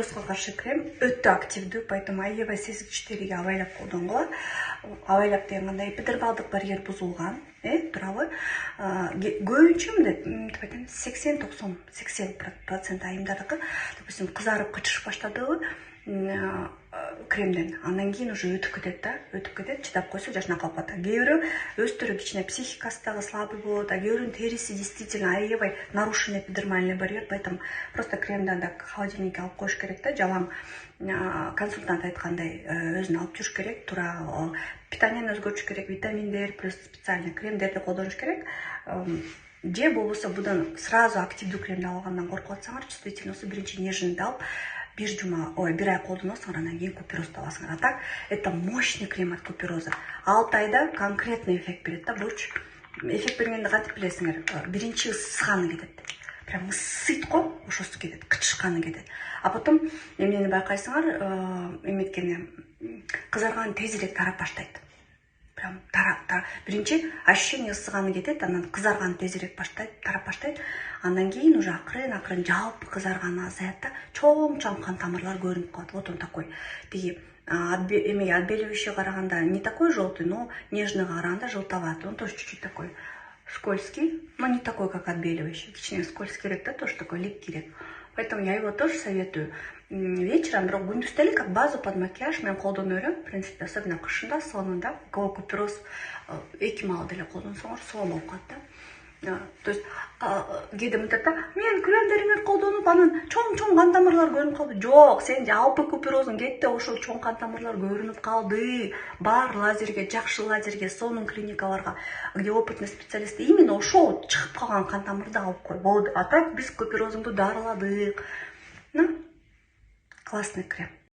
Куперозго каршы крем өтө активдүү, поэтому аябай сезгичтериге абайлап колдонгула. Абайлап деген кандай эпидермалдык барьер бузулган, туурабы? Көбүнчө мындай 80-90-80% айымдардыкы, допустим, кызарып кычышып баштадыбы кремден, андан кийин уже өтүп кетет да, чыдап койсо жашына калып калат. Кээ бирөө өздөрү кичине психикасы дагы слабый болот, а кээ бирөөнүн териси действительно аябай нарушен эпидермальный барьер, поэтому просто кремди анда холодильникке алып коюш керек да, жалаң консультант айткандай өзүн алып жүрүш керек, туура питанияны өзгөртүш керек, витаминдер плюс специальный кремдерди колдонуш керек. Же болбосо будан сразу активдүү кремди алгандан коркуп атсаңар, действительно биринчи нежныйды алып бир ай колдоносуңар, андан кийин куперозду аласыңар. А так это мощный крем от купероза. 6 айда конкретный эффект берет да. Бурчу эффект бергенди кантип билесиңер? Биринчи ысыганы кетет. Прям ысыйт го, ошосу кетет, кычышканы кетет. А потом эмнени байкайсыңар, эметкени кызарган тезирээк тарап баштайт. Прям биринчи ощущение ысыганы кетет, анан кызарган тезирээк тарап баштайт. Андан кийин уже акырын жалпы кызарганы азаят да, чоң кан тамырлар көрүнүп калат. Вот он такой. Тиги эмеге отбеливающий караганда не такой желтый, но нежныйга караганда желтоватый. Он тоже чуть-чуть такой скользкий, но не такой, как отбеливающий. Кичине скользкий, да, тоже такой липкий. Поэтому я его тоже советую вечером, бирок күндүз деле как базу под макияж мен колдоно берем. В принципе, особенно кышында, сонунда, купероз 2 маал деле колдонсоңор сонун болуп калат да. То есть кээде мынтет да, мен кремдериңерди колдонуп анан чоң кан тамырлар көрүнүп калды. Жок, сен жалпы куперозуң кетти, ошол чоң кан тамырлар көрүнүп калды. Бар лазерге, жакшы лазерге, сонун клиникаларга, где опытный специалист именно ошол чыгып калган кан тамырды алып кой. Болду. А так биз куперозуңду дарыладык. Классный крем.